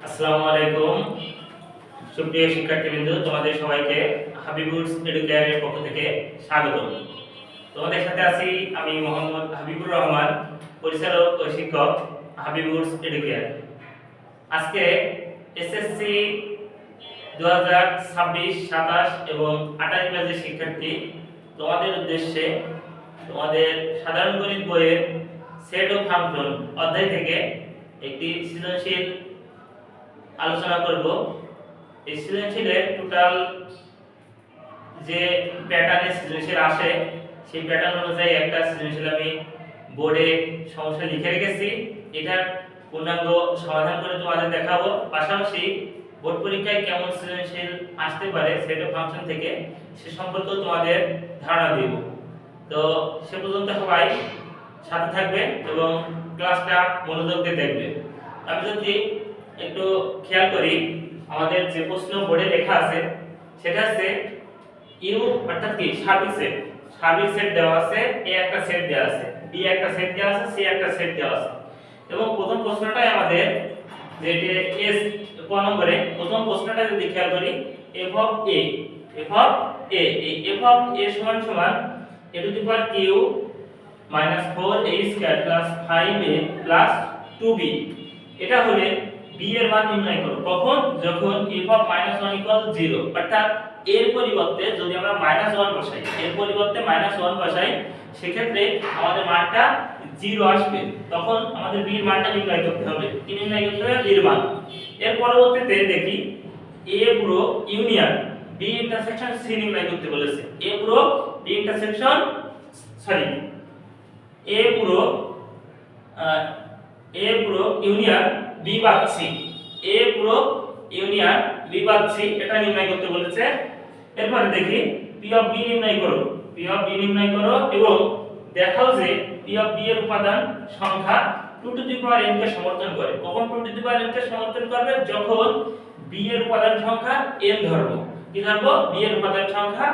আসসালামু আলাইকুম সুপ্রিয় শিক্ষার্থীবৃন্দ, তোমাদের সবাইকে হাবিবুরস এডুকেয়ারের পক্ষ থেকে স্বাগত। তোমাদের সাথে আছি আমি মোহাম্মদ হাবিবুর রহমান, পরিচালক ও শিক্ষক, হাবিবুরস এডুকেয়ার। আজকে এসএসসি 2026, 27 এবং 28 ব্যাচের শিক্ষার্থী, তোমাদের উদ্দেশ্যে তোমাদের সাধারণ গণিত বইয়ের সেট অফ ফাংশন অধ্যায় থেকে একটি সৃজনশীল আলোচনা করব। এই সৃজনশীলের টোটাল যে প্যাটার্নে সৃজনশীল আসে সেই প্যাটার্ন অনুযায়ী একটা সৃজনশীল আমি বোর্ডে সমস্যা লিখে রেখেছি। এটার পূর্ণাঙ্গ সমাধান করে তোমাদের দেখাবো, পাশাপাশি বোর্ড পরীক্ষায় কেমন সৃজনশীল আসতে পারে সেট অফ ফাংশন থেকে সে সম্পর্কে তোমাদের ধারণা দেব। তো সে পর্যন্ত সবাই সাথে থাকবে এবং ক্লাসটা মনোযোগ দিয়ে দেখবে। আমি যদি একটু খেয়াল করি, আমাদের যে প্রশ্ন বোর্ডে লেখা আছে সেটা হচ্ছে ইউ অর্থাৎ কি সার্বিক সেট দেওয়া আছে, এ একটা সেট দেওয়া আছে, বি একটা সেট দেওয়া আছে, সি একটা সেট দেওয়া আছে। এবং প্রথম প্রশ্নটাই আমাদের যেটা এস ক নম্বরে প্রথম প্রশ্নটা যদি খেয়াল করি, এফ অফ এ এই এফ অফ এ সমান সমান a to the power q minus 4a square plus 5a plus 2b। এটা হলে b এর মান নির্ণয় করো। কখন? যখন f of -1 0, অর্থাৎ এর পরিবর্তে যদি আমরা -1 বসাই, সেক্ষেত্রে আমাদের মানটা 0 আসবে। তখন আমাদের b এর মানটা নির্ণয় করতে হবে। কি নির্ণয় করতে হবে? b এর মান। এর পরবর্তীতে দেখি a পুরো ইউনিয়ন b ইন্টারসেকশন c নির্ণয় করতে বলেছে। a পুরো ইউনিয়ন b বাদ c, a পুরো ইউনিয়ন b বাদ c এটা নির্ণয় করতে বলেছে। এরপরে দেখি p অফ b নির্ণয় করো, এবং দেখাও যে p অফ b এর উপাদান সংখ্যা 2 টু দি পাওয়ার n কে সমর্থন করে। কখন 2 টু দি পাওয়ার n কে সমর্থন করবে? যখন b এর উপাদান সংখ্যা n ধরবো। কি ধরবো? b এর উপাদান সংখ্যা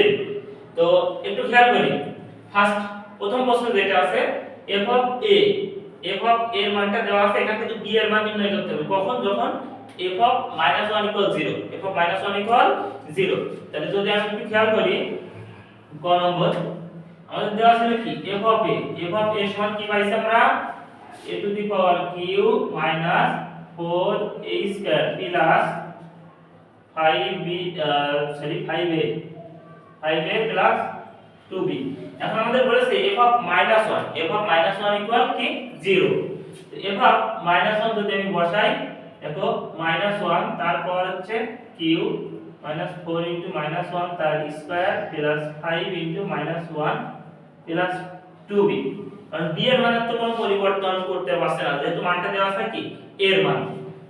n। তো একটু খেয়াল করি, প্রথম প্রশ্ন যেটা আছে f অফ a এর মানটা দেওয়া আছে, এখান থেকে b এর মান নির্ণয় করতে হবে। কখন? যখন f অফ -1 0। তাহলে যদি আমি একটু খেয়াল করি, ক নম্বর আমাদের দেওয়া ছিল কি f অফ a সমান কি পাইছি আমরা? a to the power q minus 4a square plus 5a plus 2b। এখন আমাদের বলেছে f অফ -1 ইকুয়াল কি 0। তো f অফ -1 যদি আমি বসাই, দেখো -1 তারপর হচ্ছে q -4 -1 তার স্কয়ার প্লাস 5 -1 প্লাস 2b। কারণ b এর মানের তো কোনো পরিবর্তন করতে পারছে না, যেহেতু মানটা দেওয়া আছে কি এর মান।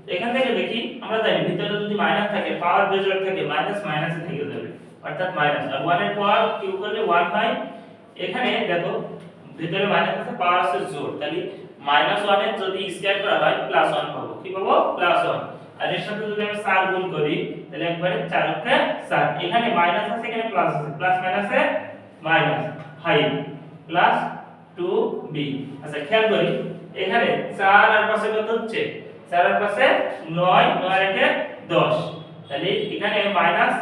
তো এখান থেকে দেখি, আমরা জানি ভিতরে যদি মাইনাস থাকে, পাওয়ার বেজোড় থাকে, মাইনাসে থেকে যাবে, অর্থাৎ মাইনাস। আর 1 এর পাওয়ার কিউ করলে 1 হয়। এখানে দেখো ভিতরে মাইনাস আছে, পাওয়ার আছে জোড়, তাহলে -1 এর যদি স্কয়ার করা হয় +1 পাবো। কি পাবো? +1। আর এর সাথে যদি আমরা 4 গুণ করি, তাহলে একবারে 4 কে 4। এখানে মাইনাস আছে, এখানে প্লাস আছে, প্লাস মাইনাসে মাইনাস 5 প্লাস 2b। আচ্ছা খেয়াল করি, এখানে 4 আর পাশে কত হচ্ছে? 4 আর পাশে 9, 9 আর একে 10। তাহলে এখানে -10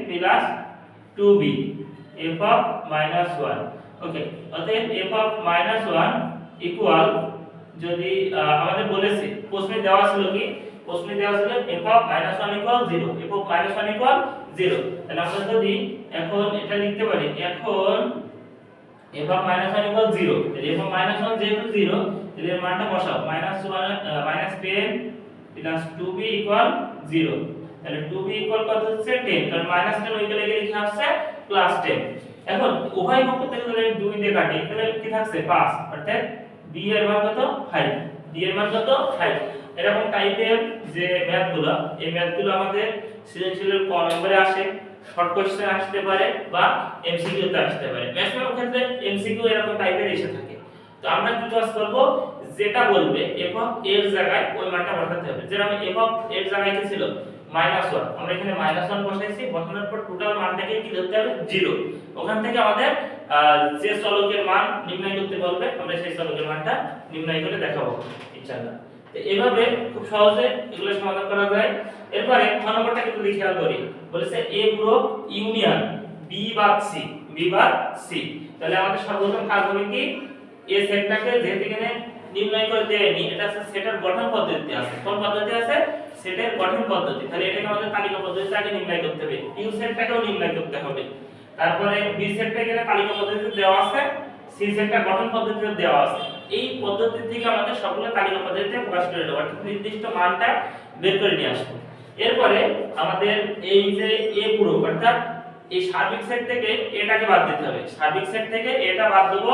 প্লাস 2b f of -1। ওকে, অতএব f of -1 ইকুয়াল, যদি আমাদের বলেছে প্রশ্নে দেওয়া ছিল কি, f of -1 ইকুয়াল 0, তাহলে আমরা যদি এখন এটা লিখতে পারি, এখন f of -1 ইকুয়াল 0, তাহলে f of -1 যেহেতু 0, তাহলে এর মানটা বসাও, -10 প্লাস 2b ইকুয়াল 0। তাহলে 2b ইকুয়াল কত হচ্ছে? 10, কারণ -10 ওই গেলে লিখা আছে +10। এখন উভয় পক্ষ থেকে যদি 2 দিয়ে কাটি, তাহলে কি থাকছে? 5, অর্থাৎ b এর মান কত? 5। এরকম টাইপের যে ম্যাথগুলো, এই ম্যাথগুলো আমাদের সৃজনশীলের ক নম্বরে আসে, শর্ট কোশ্চেন আসতে পারে বা এমসিকিউ তে আসতে পারে। ম্যাক্সিমাম ক্ষেত্রে এমসিকিউ এরকম টাইপের এসে থাকে। তো আমরা কি কাজ করব? যেটা বলবে f অফ a এর জায়গায় ওই মানটা বসাতে হবে। যেরকম f অফ a এর জায়গায় কি ছিল? -1, আমরা এখানে -1 বসাইছি, বসানোর পর টোটাল মানটাকে কি ধরতে হবে? 0। ওখান থেকে আমাদের যে চলকের মান নির্ণয় করতে বলবে, আমরা সেই চলকের মানটা নির্ণয় করে দেখাবো ইনশাআল্লাহ। তো এভাবে খুব সহজে এগুলো সমাধান করা যায়। এরপরে খ নম্বরটা কিন্তু খেয়াল করি, বলেছে এ গ্রুপ ইউনিয়ন বি বাদ সি, বি বাদ সি। তাহলে আমাদের সর্বপ্রথম কাজ হবে কি, এ সেটটাকে যেহেতু এখানে নির্ণয় করে দেয়নি, এটা আছে সেটের গঠন পদ্ধতি আছে। কোন পদ্ধতি আছে? সেটের গঠন পদ্ধতি। তাহলে এটাকে আমাদের তালিকা পদ্ধতিতে আগে নির্ণয় করতে হবে, ইউ সেটটাকেও নির্ণয় করতে হবে। তারপরে বি সেটটা এখানে তালিকা পদ্ধতিতে দেওয়া আছে, সি সেটটা গঠন পদ্ধতিতে দেওয়া আছে। এই পদ্ধতি থেকে আমাদের সবগুলো তালিকা পদ্ধতিতে প্রকাশ করে দেব, অর্থাৎ নির্দিষ্ট মানটা বের করে নিয়ে আসবো। এরপরে আমাদের এই যে এ পুরো অর্থাৎ এই সার্বিক সেট থেকে এটাকে বাদ দিতে হবে, সার্বিক সেট থেকে এটা বাদ দেব।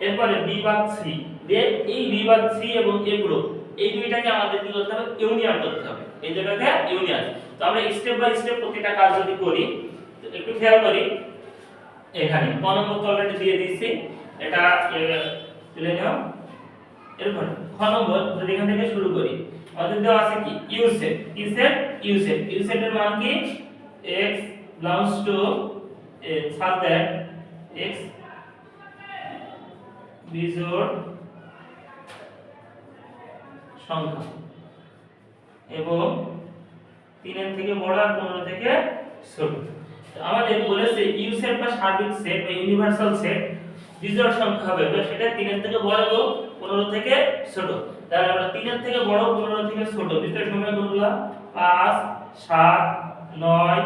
এরপরে বি বাদ সি দিয়ে এই বি বাদ সি এবং এ পুরো এই দুইটাকে আমাদের কি করতে হবে? ইউনিয়ন করতে হবে, এই দুটোকে ইউনিয়ন। তো আমরা স্টেপ বাই স্টেপ প্রতিটা কাজ যদি করি, তো একটু খেয়াল করি, এখানে ক নম্বর অলরেডি দিয়ে দিয়েছি, এটা তুলে নাও। এরপর খ নম্বর যদি এখান থেকে শুরু করি, আমাদের দেওয়া আছে কি ইউ সেট, কি সেট? U set. ইউ সেটের মান কি? x belongs to such that x বিজোড় সংখ্যা এবং 3 এর থেকে বড় আর 15 থেকে ছোট। তো আমাদের বলেছে ইউ সেট বা সার্বিক সেট বা ইউনিভার্সাল সেট বিজোড় সংখ্যা হবে, সেটা 3 এর থেকে বড় এবং 15 থেকে ছোট। তাহলে আমরা 3 এর থেকে বড় 15 থেকে ছোট বিজোড় সংখ্যা কোনগুলো? 5 7 9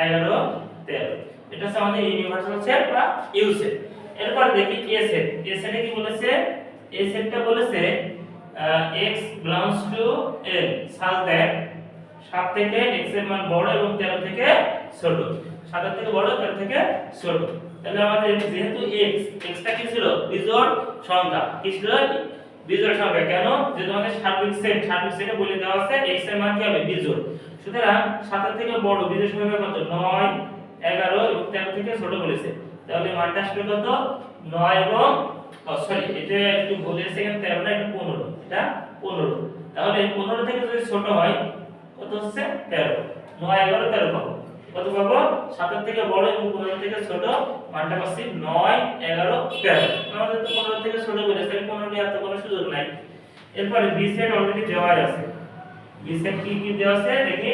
11 13। এটা হচ্ছে আমাদের ইউনিভার্সাল সেট বা ইউ সেট। এরপর দেখি এ সেট। এ সেটে কি বলেছে? এ সেটটা বলেছে x belongs to n such that 7 থেকে x এর মান বড় এবং 13 থেকে ছোট, 7 থেকে বড় 13 থেকে ছোট। তাহলে আমাদের যেহেতু x টা কি ছিল? বিজোড় সংখ্যা। কি ছিল? বিজোড় সংখ্যা। কেন? যেহেতু আমাদের সার্বিক সেটে বলে দেওয়া আছে x এর মান কি হবে? বিজোড়। সুতরাং 7 থেকে বড় বিজোড় সংখ্যা কত? 9 11 এবং 13 থেকে ছোট বলেছে। তাহলে মানটা আসবে কত? 9 এবং সরি এটা একটু ভুল হয়েছে, এখানে 13 না, এটা 15, এটা 15। তাহলে 15 থেকে যদি ছোট হয় কত হচ্ছে? 13। 9 11 13 পাবো। কত পাবো? 7 থেকে বড় এবং 15 থেকে ছোট, মানটা পাচ্ছি 9 11 13। আমাদের তো 15 থেকে ছোট বলেছে, 15 নিয়ে আর কোনো সুযোগ নাই। এরপরে বি সেট অলরেডি দেওয়া আছে। বি সেট কি কি দেওয়া আছে দেখি।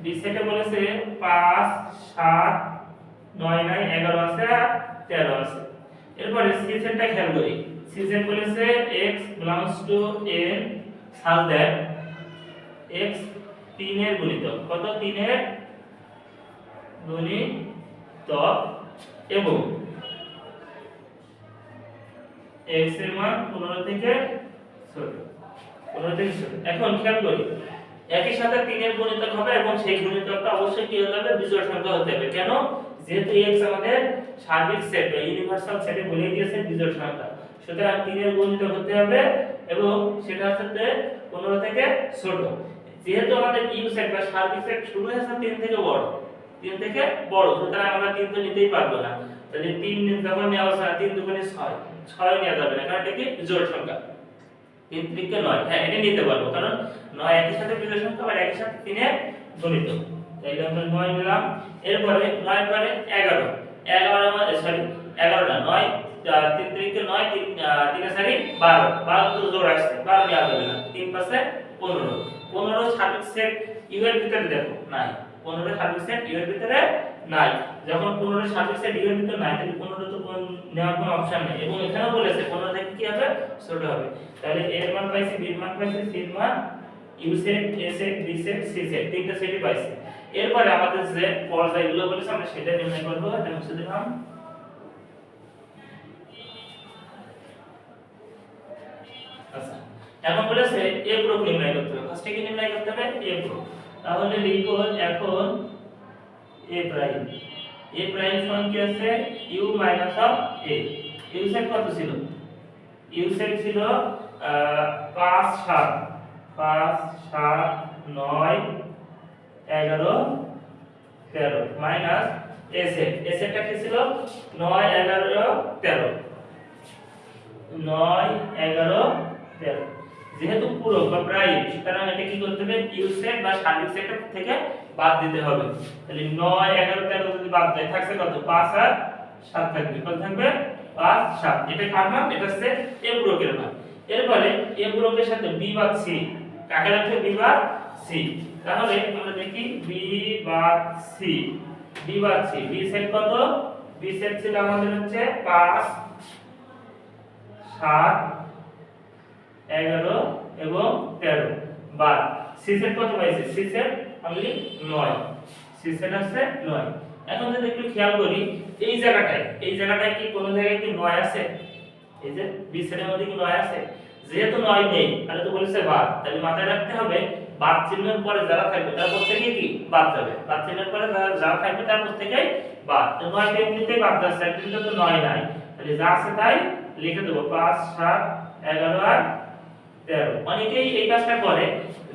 বি সেটে বলেছে 5 7 9 9 11 আছে আর 13 আছে। এরপরে সি সেটটা খেয়াল করি। সি সেট বলেছে x belongs to n such that x 3 এর গুণিতক। কত? 3 এর গুণিতক এবং x এর মান 15 থেকে ছোট, 15 থেকে ছোট। এখন খেয়াল করি, একই সাথে 3 এর গুণিতক হবে এবং সেই গুণিতকটা অবশ্যই কি হতে হবে? বিজোড় সংখ্যা হতে হবে। কেন? যেহেতু x আমাদের সার্বিক সেট বা ইউনিভার্সাল সেটে বলে দিয়েছে বিজোড় সংখ্যা, সুতরাং 3 এর গুণিতক হতে হবে এবং সেটা হচ্ছে 15 থেকে ছোট। যেহেতু আমাদের ইউ সেট বা সার্বিক সেট শুরু হয়েছে 3 থেকে বড়, 3 থেকে বড়, সুতরাং আমরা 3 তো নিতেই পারবো না। তাহলে 3 যখন নেওয়া হয় 3 দুগুণে 6, 6 নেওয়া যাবে না, কারণ এটা কি বিজোড় সংখ্যা। 3 3 9, হ্যাঁ এটা নিতে পারবো, কারণ 9 একই সাথে বিজোড় সংখ্যা আর একই সাথে 3 এর গুণিতক। তাইলে আমরা 9 নিলাম। এরপরে 9 পরে 11, 11 মানে সরি 11 না 9, 3 3 9, 3 4 12, 12 তো জোড় আসছে, 12 নেওয়া যাবে না, 3 পাশে 15, 15 সার্বিক সেট ইউ এর ভিতরে দেখো নাই, 15 সার্বিক সেট ইউ এর ভিতরে নাই। যখন 15 সার্বিক সেট ইউ এর ভিতরে নাই, তাহলে 15 তো নেওয়ার কোনো অপশন নেই এবং এখানেও বলেছে 15 থেকে কি হবে? ছোট হবে। তাহলে a এর মান পাইছি, b এর মান পাইছি, c এর মান, U set, A set, B set, C set, তিনটা সেটই পাইছি। এরপরে আমাদের যে পর্যায়গুলো বলেছে আমরা সেটা নির্ণয় করব। এটা মুছে দিলাম। আচ্ছা, এখন বলেছে a গ্রুপ নির্ণয় করতে হবে। ফার্স্টে কি নির্ণয় করতে হবে? a group. তাহলে লিখব এখন a প্রাইম। a প্রাইম সমান কি আছে? u minus of a। U set কত ছিল? ইউ সেট ছিল 5 7 5 7 9 11 13 মাইনাস এ সেট। এ সেটটা কি ছিল? 9 11 13, 9 11 13। যেহেতু পুরো বা প্রাইম, সুতরাং এটা কি করতে হবে? ইউ সেট বা সার্বিক সেট থেকে বাদ দিতে হবে। তাহলে 9 11 13 যদি বাদ যায় থাকছে কত? 5 আর 7 থাকবে। কত থাকবে? 5 7। এটা কার মান? এটা হচ্ছে এ ব্লকের মান। এরপরে এ ব্লকের সাথে বি বাদ সি, কাকে রাখবে বি বাদ সি। তাহলে আমরা দেখি বি বাদ সি, বি বাদ সি, বি সেট কত, বি সেট ছিল আমাদের হচ্ছে 5 7 11 এবং 13 বাদ সি সেট কত পাইছে, C set only 9, C set আছে 9। এখন যদি একটু খেয়াল করি এই জায়গাটায় কি কোনো জায়গায় কি 9 আছে, এই যে বি সেটের মধ্যে কি 9 আছে, যেহেতু 9 নেই তাহলে তো বলেছে বাদ, তাহলে মাথায় রাখতে হবে বাদ চিহ্নের পরে যারা থাকবে তার প্রত্যেকই কি বাদ যাবে, বাদ চিহ্নের পরে যারা থাকবে তার প্রত্যেকই বাদ। তো 9 কে এমনিতেই বাদ যাচ্ছে, কিন্তু তো 9 নাই, তাহলে যা আছে তাই লিখে দেব 5 7 11 আর 13। অনেকেই এই কাজটা করে,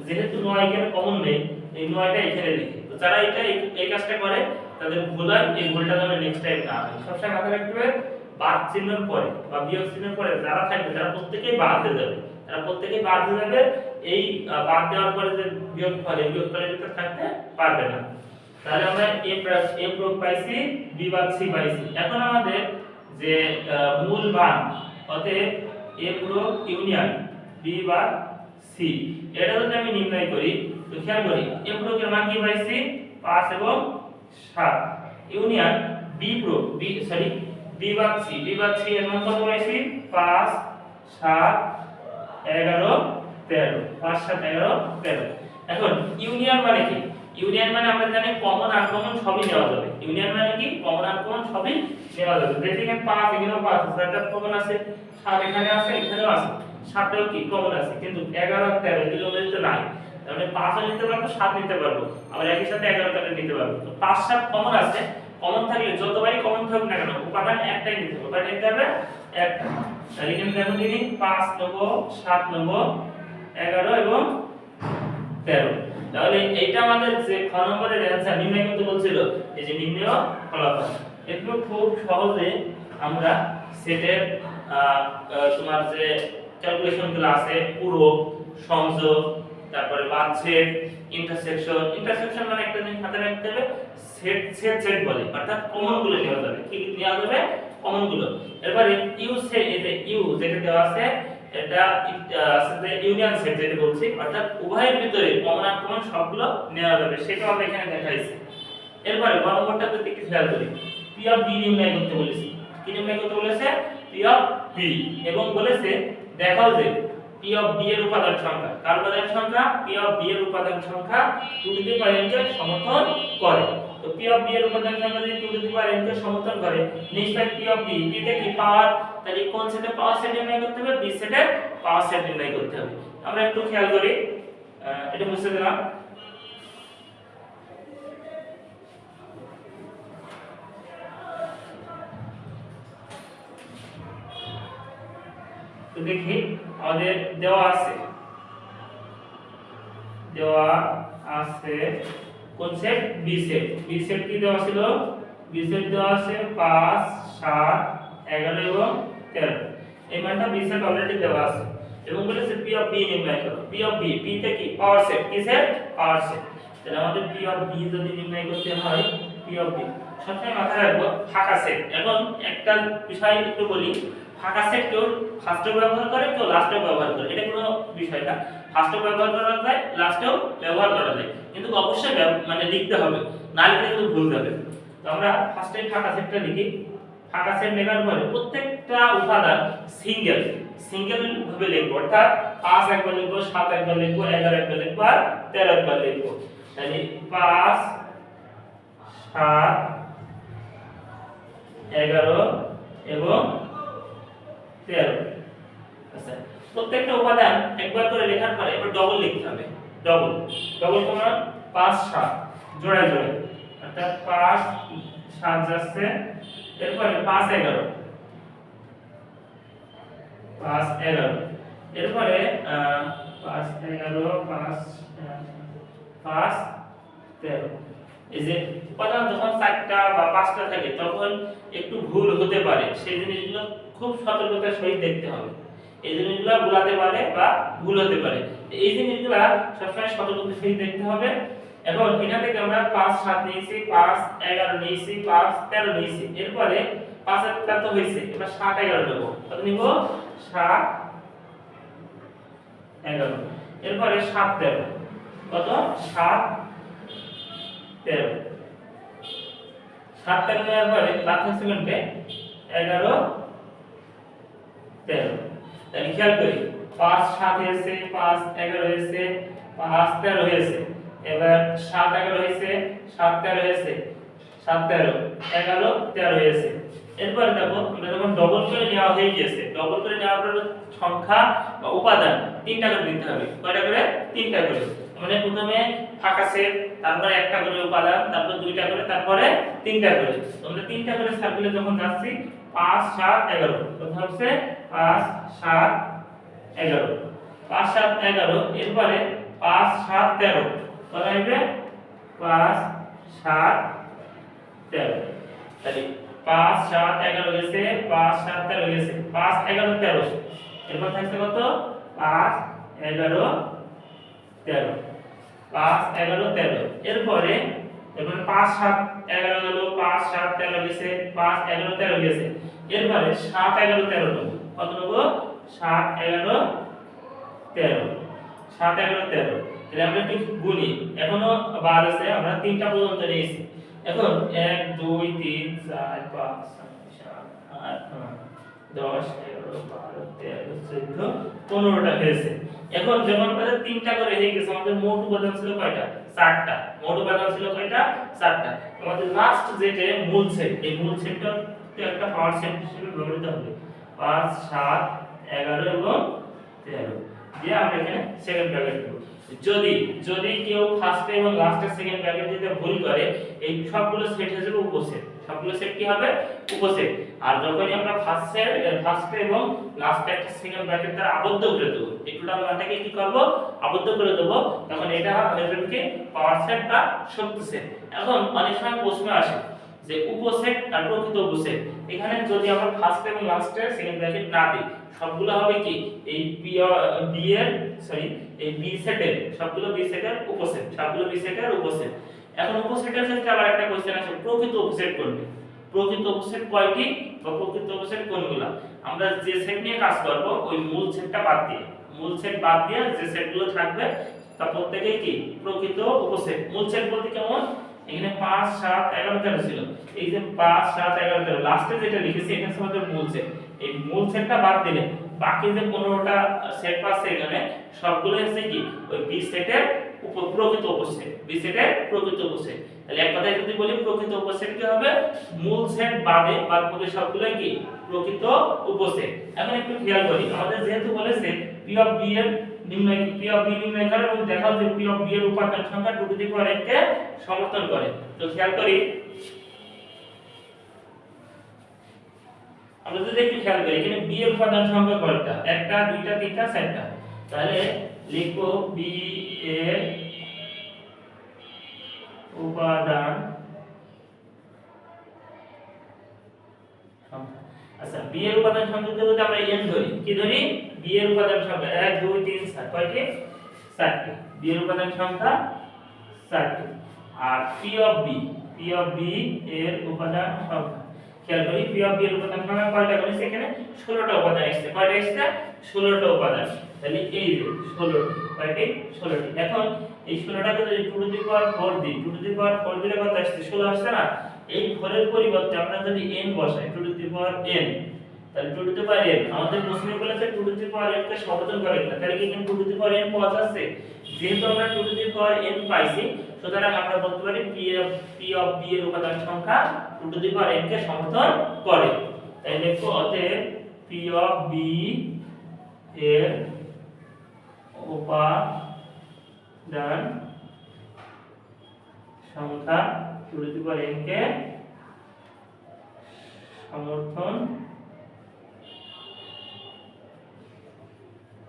যেহেতু 9 এখানে কমন নেই এই 9টা এখানে লিখে, তো যারা এই কাজটা করে তাদের ভুল হয়, এই ভুলটা যেন নেক্সট টাইম না হয়। সবসময় মাথায় রাখতে হবে বাদ চিহ্নের পরে বা বিয়োগ চিহ্নের পরে যারা থাকবে তারা প্রত্যেকই বাদ হয়ে যাবে, তারা প্রত্যেকই বাদ হয়ে যাবে। এই বাদ দেওয়ার পরে যে বিয়োগফলের ভিতর থাকতে পারবে না। তাহলে আমরা এ প্রয়োগ পাইছি, বি বাদ সি পাইছি। এখন আমাদের যে মূল মান, অতএব এ প্রয়োগ ইউনিয়ন বি বাদ সি, এটা যদি আমি নির্ণয় করি তো খেয়াল করি এ প্রয়োগের মান কি পাইছি 5 এবং 7, ইউনিয়ন বি প্রয়োগ বি বাদ সি এর মান কত পাইছি 5 7 11 13, 5 7 11 13। এখন ইউনিয়ন মানে কি, ইউনিয়ন মানে আমরা জানি কমন আনকমন সবই নেওয়া যাবে। ইউনিয়ন মানে কি কমন আনকমন সবই নেওয়া যাবে। যেদিকে 5 এখানেও 5 আছে, 7 কমন আছে, 7 এখানে আছে, এখানেও আছে, 7টাও কি কমন আছে, কিন্তু 11 আর 13 এগুলো তো নাই। তাহলে 5 নিতে পারবো, 7 নিতে পারবো, আবার একই সাথে 11 13 নিতে পারবো। তো 5 7 কমন আছে, কমন থাকলে যতবারই কমন থাকুক না কেন উপাদান একটাই নিতে হবে, উপাদান নিতে হবে একটা। তাহলে এখানে দেখো দিদি 5 নেব 7 নেব 11 এবং 13। তাহলে এইটা আমাদের যে খ নম্বরের অ্যানসার নির্ণয় করতে বলছিল, এই যে নির্ণয় ফলাফল, এগুলো খুব সহজে আমরা সেটের তোমার যে ক্যালকুলেশন গুলো আছে, পুরো সংযোগ, তারপরে বাদ সেট, ইন্টারসেকশন মানে একটা জিনিস হাতে রাখতে হবে, সেট বলে, অর্থাৎ কমন গুলো নেওয়া যাবে। কি নেওয়া যাবে, কমন গুলো। এবারে ইউ সেট, এই যে ইউ যেটা দেওয়া আছে এটা আছে ইউনিয়ন সেট যেটা বলছি, অর্থাৎ উভয়ের ভিতরে কমন আর কমন সবগুলো নেওয়া যাবে, সেটা আমরা এখানে দেখাইছি। এরপরে গ নম্বরটা যদি একটু খেয়াল করি, পি অফ বি নির্ণয় করতে বলেছি। কি নির্ণয় করতে বলেছে, পি অফ বি, এবং বলেছে দেখাও যে পি অফ বি এর উপাদান সংখ্যা, কার উপাদান সংখ্যা, পি অফ বি এর উপাদান সংখ্যা 2 টু দি পাওয়ার n কে সমর্থন করে। তো পি অফ বি এর উপাদান সংখ্যা যদি 2 টু দি পাওয়ার n কে সমর্থন করে, নিশ্চয়ই পি অফ বি, বি তে কি পাওয়ার, তাহলে কোন সেটে পাওয়ার সেট নির্ণয় করতে হবে, বি সেটে পাওয়ার সেট নির্ণয় করতে হবে। আমরা একটু খেয়াল করি, এটা বুঝতে দিলাম। তো দেখি আমাদের দেওয়া আছে কোন set, B set. B set কি দেওয়া ছিল, বি সেট দেওয়া আছে 5 7 11 এবং 13। এই মানটা বি সেট অলরেডি দেওয়া আছে, এবং বলেছে পি অফ বি নির্ণয় করো। পি অফ বি, পি তে কি পাওয়ার সেট, কি সেট, পাওয়ার সেট। তাহলে আমাদের পি অফ বি যদি নির্ণয় করতে হয়, পি অফ বি সবসময় মাথায় রাখবো ফাঁকা সেট। এখন একটা বিষয় একটু বলি, ফাঁকা সেট কেউ ফার্স্টেও ব্যবহার করে, কেউ লাস্টেও ব্যবহার করে, এটা কোনো বিষয় না। ফার্স্টেও ব্যবহার করা যায়, লাস্টেও ব্যবহার করা যায়, কিন্তু অবশ্যই মানে লিখতে হবে, না লিখলে কিন্তু ভুল যাবে। তো আমরা ফার্স্টে ফাঁকা সেটটা লিখি। ফাঁকা সেট লেখার পরে প্রত্যেকটা উপাদান সিঙ্গেল ভাবে লিখবো, অর্থাৎ 5 একবার লিখবো, 7 একবার লিখবো, 11 একবার লিখবো আর 13 একবার লিখবো। তাহলে 5 7 11 এবং 13। আচ্ছা, প্রত্যেকটা উপাদান একবার করে লেখার পরে এবার ডবল লিখতে হবে। ডবল তোমার 5 7 জোড়ায় অর্থাৎ 5 7 যাচ্ছে, এরপরে 5 11 এরপরে 5 11 5 13। এই যে উপাদান যখন 4টা বা 5টা থাকে তখন একটু ভুল হতে পারে, সেই জিনিসগুলো খুব সতর্কতার সহিত দেখতে হবে। এই জিনিসগুলো ভুলাতে পারে বা ভুল হতে পারে, এই জিনিসগুলো সবসময় সতর্কতার সহিত দেখতে হবে। এখন এখান থেকে আমরা 5 7 নিয়েছি, 5 11 নিয়েছি, 5 13 নিয়েছি, এরপরে 5 এর টা তো হইছে, এবার 7 11 নেব। কত নিব, 7 11। এরপরে 7 13 কত 7 13 7 13 নেওয়ার পরে বাদ থাকছে কোনটা 11 13 তাহলে খেয়াল করি 5 7 হয়েছে 5 11 হয়েছে 5 13 হয়েছে এবার 7 11 হয়েছে 7 13 হয়েছে 7 13 11 13 হয়েছে এরপর দেখো আমরা যখন ডবল করে নেওয়া হয়ে গেছে ডবল করে নেওয়ার পর সংখ্যা বা উপাদান তিনটা করে দিতে হবে কয়টা করে তিনটা করে মানে প্রথমে ফাঁকা সেট তারপরে একটা করে উপাদান তারপর দুইটা করে তারপরে তিনটা করে আমরা তিনটা করে সার্কেলে যখন যাচ্ছি 5 7 11 প্রথম হচ্ছে 5 7 11 5 7 11 এরপরে 5 7 13 কত হবে 5 7 13 তাহলে 5 7 11 গেছে 5 7 13 গেছে 5 11 13 এরপর থাকছে কত 5 11 13 5 11 13 এরপরে 5 7 11 গেল 5 7 13 গেছে 5 11 13 গেছে এরপরে 7 11 13 নেব কত নেব 7 11 13 7 11 13 তাহলে আমরা একটু গুনি এখনো বাদ আছে আমরা তিনটা পর্যন্ত নিয়েছি এখন 1 2 3 4 5 6 7 8 9 10 11 12 13 14 15টা হয়েছে এখন যখন আমাদের তিনটা করে হয়ে গেছে আমাদের মোট উপাদান ছিল কয়টা 4টা মোট উপাদান ছিল কয়টা 4টা আমাদের লাস্ট যেটা মূল সেট এই মূল সেটটা একটা পাওয়ার সেট হিসেবে ব্যবহৃত হবে 5 7 11 এবং 13 দিয়ে আমরা এখানে সেকেন্ড ব্র্যাকেট দেব যদি যদি কেউ ফার্স্টে এবং লাস্টে সেকেন্ড ব্র্যাকেট দিতে ভুল করে এই সবগুলো সেট হয়ে যাবে উপসেট সবগুলো সেট কি হবে উপসেট আর যখনই আমরা ফার্স্টে এবং লাস্টে একটা সেকেন্ড ব্র্যাকেট দ্বারা আবদ্ধ করে দেব এই টোটাল মানটাকে কি করব আবদ্ধ করে দেব তখন এটা হয়ে যাবে কি পাওয়ার সেট বা শক্তি সেট এখন অনেক সময় প্রশ্ন আসে যে উপসেট আর প্রকৃত উপসেট এখানে যদি আমরা ফার্স্ট এবং লাস্টে সেকেন্ড ব্র্যাকেট না দিই সবগুলো হবে কি এই বি এর সরি এই বি সেটের সবগুলো বি সেটের উপসেট সবগুলো বি সেটের উপসেট এখন উপসেটের ক্ষেত্রে আবার একটা কোশ্চেন আছে প্রকৃত উপসেট কোনটি প্রকৃত উপসেট কয়টি বা প্রকৃত উপসেট কোনগুলো আমরা যে সেট নিয়ে কাজ করব ওই মূল সেটটা বাদ দিয়ে মূল সেট বাদ দিয়ে যে সেটগুলো থাকবে তা প্রত্যেকই কি প্রকৃত উপসেট মূল সেট বলতে কেমন এখানে 5 7 11 13 ছিল এই যে 5 7 11 13 লাস্টে যেটা লিখেছি এটা হচ্ছে আমাদের মূল সেট এই মূল সেটটা বাদ দিলে বাকি যে 15টা সেট আছে এখানে সবগুলো হচ্ছে কি ওই বি সেটের প্রকৃত উপসেট বি সেটের প্রকৃত উপসেট তাহলে এক কথায় যদি বলি প্রকৃত উপসেট কি হবে মূল সেট বাদে বাদ বাকি সবগুলো কি প্রকৃত উপসেট এখন একটু খেয়াল করি আমাদের যেহেতু বলেছে পি অফ বি এর নির্ণয় পি অফ বি নির্ণয় করে এবং দেখাও যে পি অফ বি এর উপাদান সংখ্যা 2 টু দি পাওয়ার n কে সমর্থন করে তো খেয়াল করি আমরা যদি একটু খেয়াল করি এখানে বি এর উপাদান সংখ্যা কয়টা একটা দুইটা তিনটা চারটা তাহলে লিখবো বি এর উপাদান আচ্ছা বি এর উপাদান সংখ্যা যদি আমরা n ধরি কি ধরি বি এর উপাদান সংখ্যা 1 2 3 4 কয়টি 4টি বি এর উপাদান সংখ্যা 4টি আর পি অফ বি এর উপাদান সংখ্যা খেয়াল করি পি অফ বি এর উপাদান সংখ্যা কয়টা করে সেখানে 16টা উপাদান আসছে কয়টা আসছে 16টা উপাদান তাহলে এই যে 16 কয়টি 16টি এখন এই 16টাকে যদি 2 টু দি পাওয়ার 4 দিই 2 টু দি পাওয়ার 4 দিলে কত আসছে 16 আসছে না এই 4 এর পরিবর্তে আমরা যদি n বসাই 2 টু দি পাওয়ার n তাহলে 2 টু দি পাওয়ার n আমাদের প্রশ্নে বলেছে 2 টু দি পাওয়ার n কে সমর্থন করে না তাহলে কি এখানে 2 টু দি পাওয়ার n পাওয়া যাচ্ছে যেহেতু আমরা 2 টু দি পাওয়ার n পাইছি সুতরাং আমরা বলতে পারি পি অফ বি এর উপাদান সংখ্যা 2 টু দি পাওয়ার n কে সমর্থন করে তাই দেখো অতএব পি অফ বি এর উপাদান সংখ্যা 2 টু দি পাওয়ার n কে সমর্থন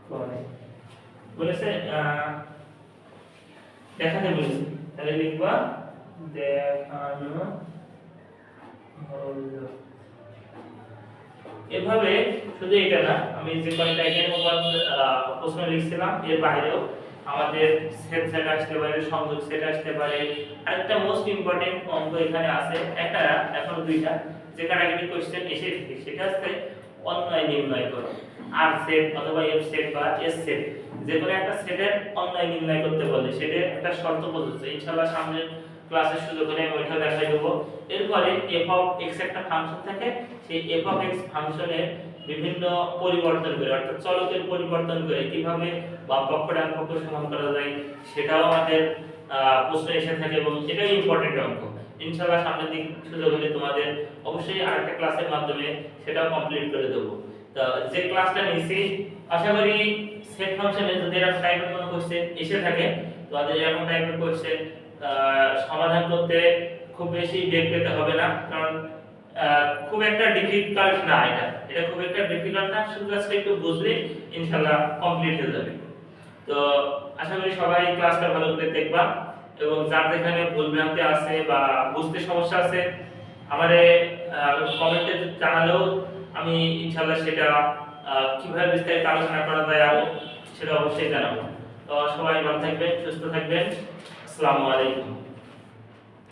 করে বলেছে দেখাতে বলেছে তাহলে লিখবা দেখানো হলো এভাবে শুধু এটা না আমি যে কয়টা এখানে প্রশ্ন লিখছিলাম এর বাইরেও আমাদের সেট আসতে পারে সংযোগ সেট আসতে পারে আরেকটা মোস্ট ইম্পর্টেন্ট অঙ্ক এখানে আছে একটা এখন দুইটা যে ক্যাটাগরি কোশ্চেন এসে থাকে সেটা হচ্ছে অন্যয় নির্ণয় করো আর সেট অথবা এফ সেট বা এস সেট যে কোনো একটা সেটের অন্যায় নির্ণয় করতে বলে, সেটার একটা শর্ত প্রযোজ্য। ইনশাআল্লাহ সামনের ক্লাসের সুযোগ হলে আমি ওইটা দেখাই দেবো। এরপরে f অফ x একটা ফাংশন থাকে, সেই f অফ x ফাংশনের বিভিন্ন পরিবর্তন করে, অর্থাৎ চলকের পরিবর্তন করে কিভাবে বাম পক্ষ ডান পক্ষ সমান করা যায় সেটাও আমাদের প্রশ্ন এসে থাকে, এবং এটাই ইম্পর্টেন্ট অঙ্ক। ইনশাআল্লাহ সামনের দিক সুযোগ হলে তোমাদের অবশ্যই আরেকটা ক্লাসের মাধ্যমে সেটাও কমপ্লিট করে দেবো। তো যে ক্লাসটা নিয়েছি, আশা করি সেট ফাংশনে যদি এরকম টাইপের কোনো কোশ্চেন এসে থাকে, তোমাদের এরকম টাইপের কোশ্চেন সমাধান করতে খুব বেশি বেগ পেতে হবে না, কারণ খুব একটা ডিফিকাল্ট না, এটা খুব একটা ডিফিকাল্ট না, শুধু জাস্ট একটু বুঝলে ইনশাআল্লাহ কমপ্লিট হয়ে যাবে। তো আশা করি সবাই ক্লাসটা ভালো করে দেখবা, এবং যার যেখানে ভুল ভ্রান্তি আছে বা বুঝতে সমস্যা আছে আমারে কমেন্টে জানালেও আমি ইনশাআল্লাহ সেটা কিভাবে বিস্তারিত আলোচনা করা যায় আরো সেটা অবশ্যই জানাবো। তো সবাই ভালো থাকবেন, সুস্থ থাকবেন। আসসালামু আলাইকুম।